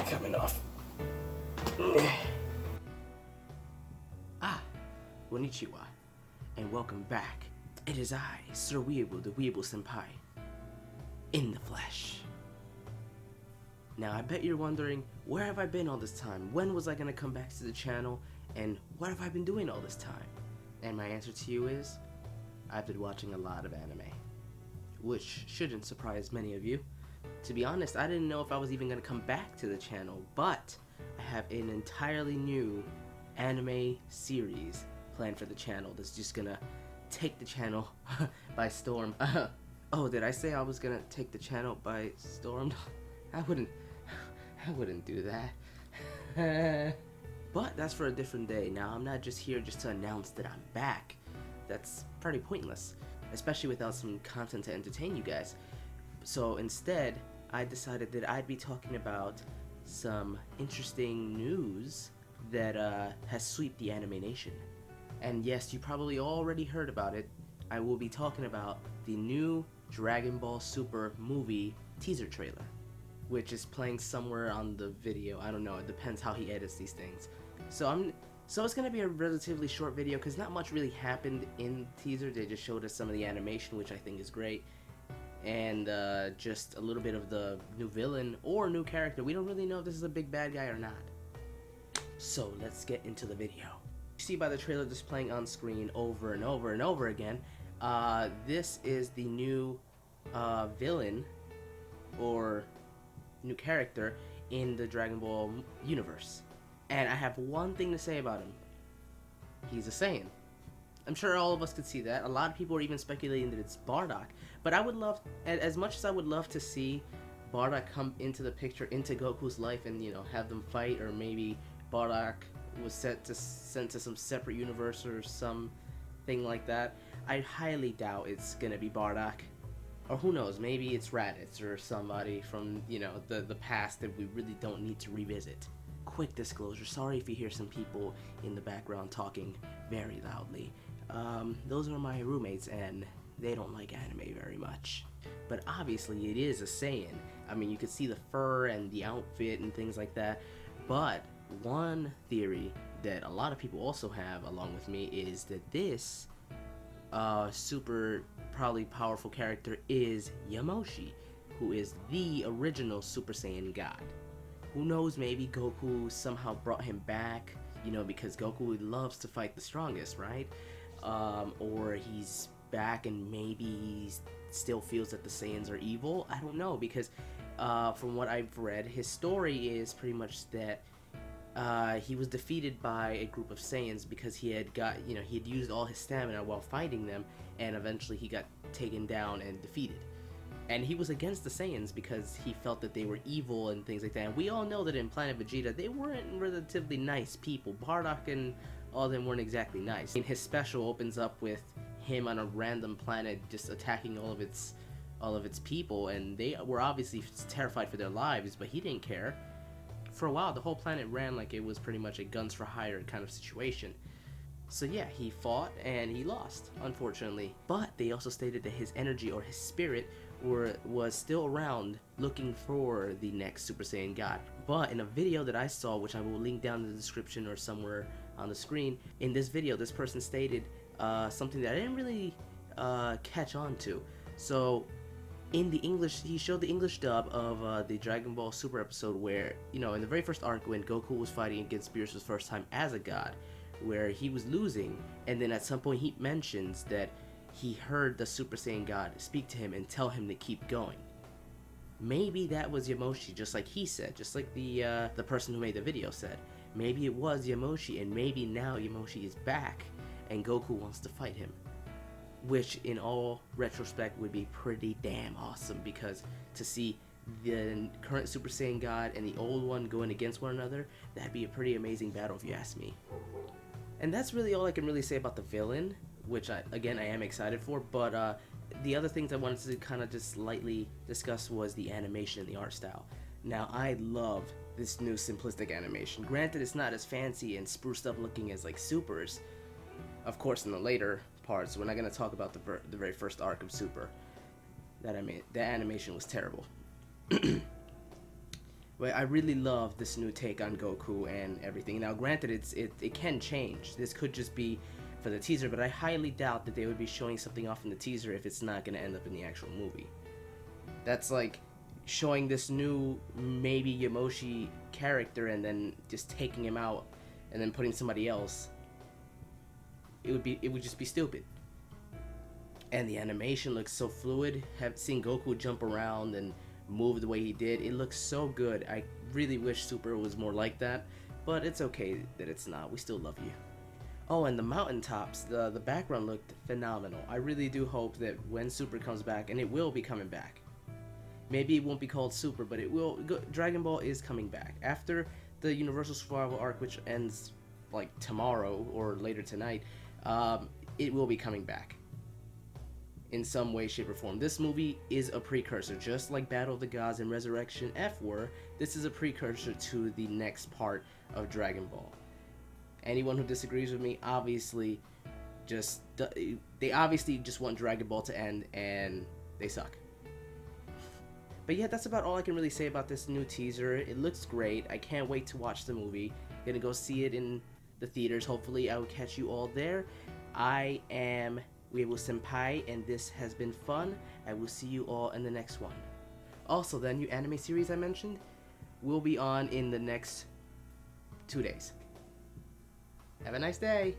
coming off. Konnichiwa, and welcome back. It is I, Sir Weeaboo, the Weeaboo Senpai, in the flesh. Now, I bet you're wondering, where have I been all this time? When was I gonna come back to the channel? And what have I been doing all this time? And my answer to you is, I've been watching a lot of anime. Which shouldn't surprise many of you. To be honest, I didn't know if I was even gonna come back to the channel, but I have an entirely new anime series planned for the channel that's just gonna take the channel by storm. Oh, did I say I was gonna take the channel by storm? I wouldn't do that. But that's for a different day. Now, I'm not just here just to announce that I'm back. That's pretty pointless, especially without some content to entertain you guys. So instead, I decided that I'd be talking about some interesting news that has swept the anime nation. And yes, you probably already heard about it. I will be talking about the new Dragon Ball Super movie teaser trailer, which is playing somewhere on the video. I don't know, it depends how he edits these things. So it's gonna be a relatively short video because not much really happened in the teaser. They just showed us some of the animation, which I think is great, and just a little bit of the new villain or new character. We don't really know if this is a big bad guy or not. So let's get into the video. You see by the trailer displaying on screen over and over and over again, this is the new villain or new character in the Dragon Ball universe. And I have one thing to say about him. He's a Saiyan. I'm sure all of us could see that. A lot of people are even speculating that it's Bardock. But I would love, as much as I would love to see Bardock come into the picture, into Goku's life, and have them fight, or maybe Bardock was sent to some separate universe or something like that, I highly doubt it's gonna be Bardock. Or who knows, maybe it's Raditz or somebody from, the past that we really don't need to revisit. Quick disclosure, sorry if you hear some people in the background talking very loudly. Those are my roommates and they don't like anime very much. But obviously it is a Saiyan. I mean, you can see the fur and the outfit and things like that. But one theory that a lot of people also have along with me is that this super probably powerful character is Yamoshi, who is the original Super Saiyan God. Who knows, maybe Goku somehow brought him back, because Goku loves to fight the strongest, right? Or he's back and maybe he still feels that the Saiyans are evil. I don't know, because from what I've read, his story is pretty much that he was defeated by a group of Saiyans because he had used all his stamina while fighting them, and eventually he got taken down and defeated. And he was against the Saiyans because he felt that they were evil and things like that. And we all know that in Planet Vegeta, they weren't relatively nice people. Bardock and all of them weren't exactly nice. And his special opens up with him on a random planet just attacking all of its people, and they were obviously terrified for their lives, but he didn't care. For a while, the whole planet ran like it was pretty much a guns for hire kind of situation. So yeah, he fought and he lost, unfortunately. But they also stated that his energy or his spirit was still around looking for the next Super Saiyan God. But in a video that I saw, which I will link down in the description or somewhere on the screen, in this video this person stated something that I didn't really catch on to. So in the English, he showed the English dub of the Dragon Ball Super episode where, in the very first arc when Goku was fighting against Beerus for the first time as a god, where he was losing, and then at some point he mentions that he heard the Super Saiyan God speak to him and tell him to keep going. Maybe that was Yamoshi, just like he said, just like the person who made the video said. Maybe it was Yamoshi, and maybe now Yamoshi is back and Goku wants to fight him. Which, in all retrospect, would be pretty damn awesome, because to see the current Super Saiyan God and the old one going against one another, that'd be a pretty amazing battle if you ask me. And that's really all I can really say about the villain, which I am excited for, but the other things I wanted to kind of just lightly discuss was the animation and the art style. Now, I love this new simplistic animation. Granted, it's not as fancy and spruced up looking as like Super's. Of course, in the later parts, we're not going to talk about the very first arc of Super. That animation was terrible. But I really love this new take on Goku and everything. Now, granted, it can change. This could just be for the teaser, but I highly doubt that they would be showing something off in the teaser if it's not going to end up in the actual movie. That's like showing this new maybe Yamoshi character and then just taking him out and then putting somebody else. It would just be stupid. And the animation looks so fluid. Have seen Goku jump around and move the way he did. It looks so good. I really wish Super was more like that, but it's okay that it's not. We still love you. Oh, and the mountaintops, the background looked phenomenal. I really do hope that when Super comes back, and it will be coming back. Maybe it won't be called Super, but it will. Dragon Ball is coming back after the Universal Survival arc, which ends like tomorrow or later tonight. It will be coming back in some way, shape, or form. This movie is a precursor, just like Battle of the Gods and Resurrection F were. This is a precursor to the next part of Dragon Ball. Anyone who disagrees with me, obviously, they obviously just want Dragon Ball to end, and they suck. But yeah, that's about all I can really say about this new teaser. It looks great. I can't wait to watch the movie. Gonna go see it in the theaters. Hopefully, I will catch you all there. I am Weeaboo Senpai, and this has been fun. I will see you all in the next one. Also, the new anime series I mentioned will be on in the next 2 days. Have a nice day!